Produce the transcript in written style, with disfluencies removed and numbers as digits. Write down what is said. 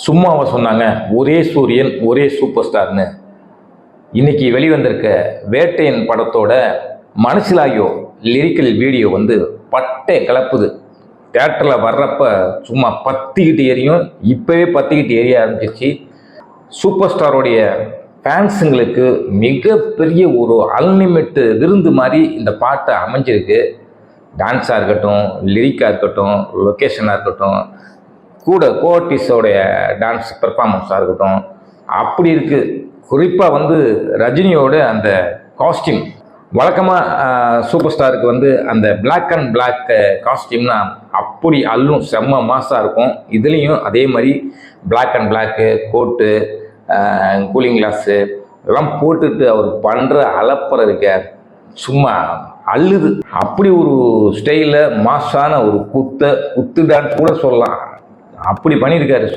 சும்மாவா சொன்னாங்க ஒரே சூரியன் ஒரே சூப்பர் ஸ்டார்னு. இன்னைக்கு வெளிவந்திருக்க வேட்டையன் படத்தோட மனசிலாயோ லிரிக்கல் வீடியோ வந்து பட்டை கிளப்புது. தேட்டரில் வர்றப்ப சும்மா பத்திக்கிட்டு எரியும். இப்போவே பத்திக்கிட்டு எரிய ஆரம்பிச்சிச்சு. சூப்பர் ஸ்டாரோடைய ஃபேன்ஸுங்களுக்கு மிகப்பெரிய ஒரு அன்லிமிட் விருந்து மாதிரி இந்த பாட்டை அமைஞ்சிருக்கு. டான்ஸாக இருக்கட்டும், லிரிக்காக இருக்கட்டும், லொக்கேஷனாக இருக்கட்டும், கூட கோஆர்டிஸ்டோடைய டான்ஸ் பெர்ஃபார்மன்ஸாக இருக்கட்டும், அப்படி இருக்குது. குறிப்பாக வந்து ரஜினியோட அந்த காஸ்டியூம், வழக்கமாக சூப்பர் ஸ்டாருக்கு வந்து அந்த பிளாக் அண்ட் பிளாக் காஸ்டியூம்னா அப்படி அல்லும் செம்ம மாசாக இருக்கும். இதுலேயும் அதே மாதிரி black and black coat, cooling glass எல்லாம் போட்டுட்டு அவர் பண்ணுற அலப்பறை இருக்க சும்மா அள்ளுது. அப்படி ஒரு ஸ்டைலில் மாசான ஒரு குத்து டான்ஸ் கூட சொல்லலாம். அப்படி பண்ணியிருக்காரு.